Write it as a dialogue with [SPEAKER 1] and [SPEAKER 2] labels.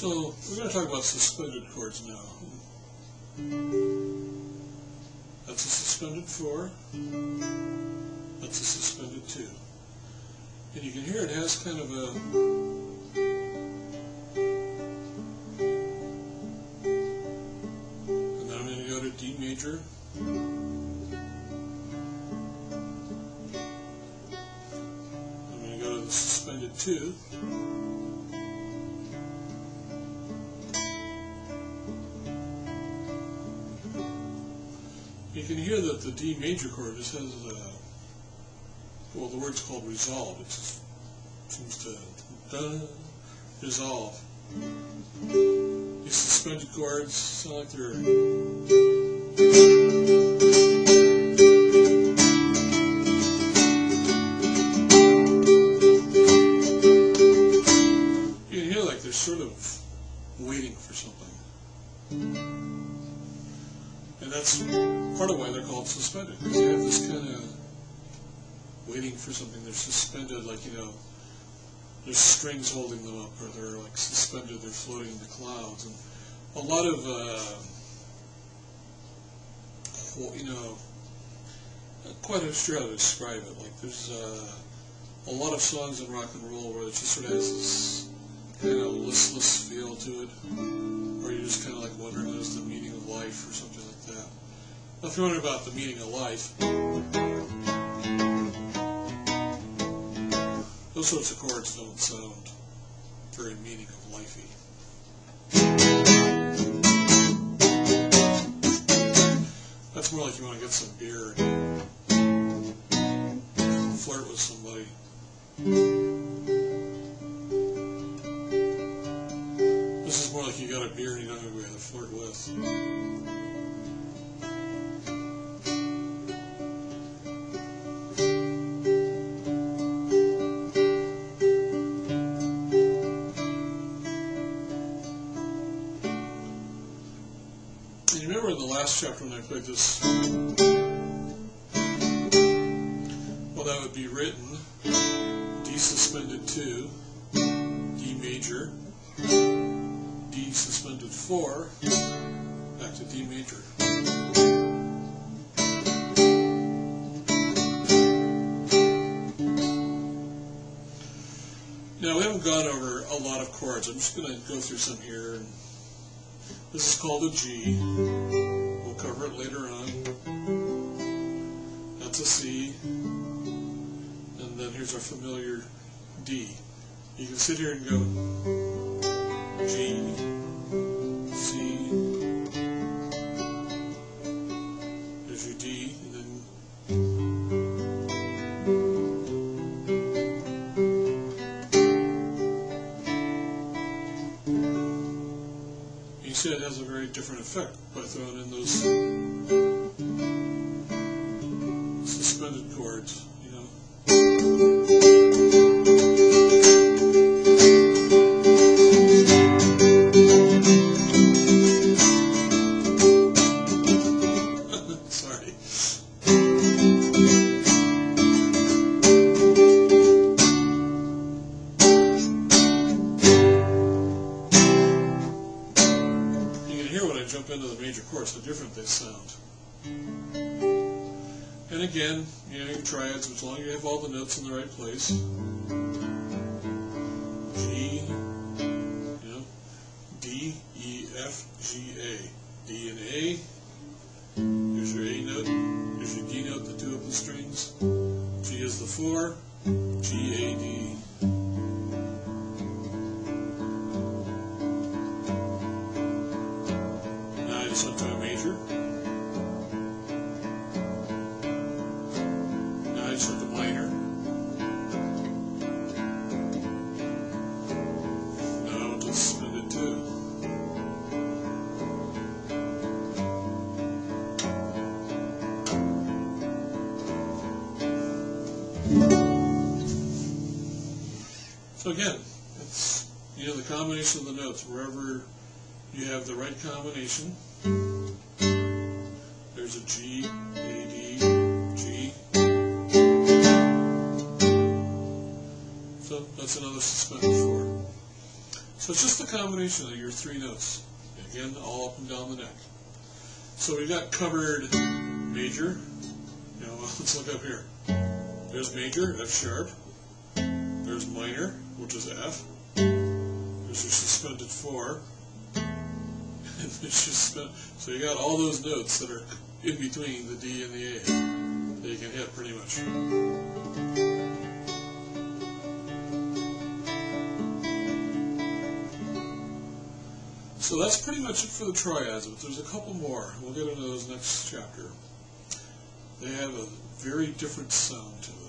[SPEAKER 1] So we're going to talk about suspended chords now. That's a suspended 4. That's a suspended 2. And you can hear it has kind of a and then I'm going to go to D major. I'm going to go to the suspended 2. You can hear that the D major chord just has well, the word's called resolve. It just seems to resolve. These suspended chords sound like they're you can hear like they're sort of waiting for something. And that's part of why they're called suspended, because you have this kind of waiting for something. They're suspended, like, you know, there's strings holding them up, or they're like suspended, they're floating in the clouds. And a lot of, you know, I'm not quite sure how to describe it. Like, there's a lot of songs in rock and roll where it just sort of has this kind of listless feel to it, or you're just kind of like wondering what is the meaning of life or something like that. Now, if you're wondering about the meaning of life, those sorts of chords don't sound very meaning of lifey. That's more like you want to get some beer and flirt with somebody. This is more like you got a beer and you don't have anybody to flirt with. And you remember in the last chapter when I played this, well, that would be written D suspended 2, D major, D suspended 4, back to D major. Now, we haven't gone over a lot of chords. I'm just going to go through some here. This is called a G. We'll cover it later on. That's a C. And then here's our familiar D. You can sit here and go G, C, there's your D, and then you see it has a very different effect by throwing in those suspended chords, you know. Sorry. Jump into the major chords, how different they sound. And again, you know, your triads, as long as you have all the notes in the right place. G, you know, D, E, F, G, A. D and A. Here's your A note. Here's your D note, the 2 of the strings. G is the 4. G, A, D. Up to a major. Now I just hit the minor. Now I want to suspend it too. So again, it's, you know, the combination of the notes, wherever you have the right combination. There's a G, A, D, G. So that's another suspended 4. So it's just a combination of your three notes. Again, all up and down the neck. So we got covered major. You know, let's look up here. There's major, F sharp. There's minor, which is F. There's your suspended 4. And there's your so you got all those notes that are in between the D and the A that you can hit pretty much. So that's pretty much it for the triads, but there's a couple more. We'll get into those next chapter. They have a very different sound to them.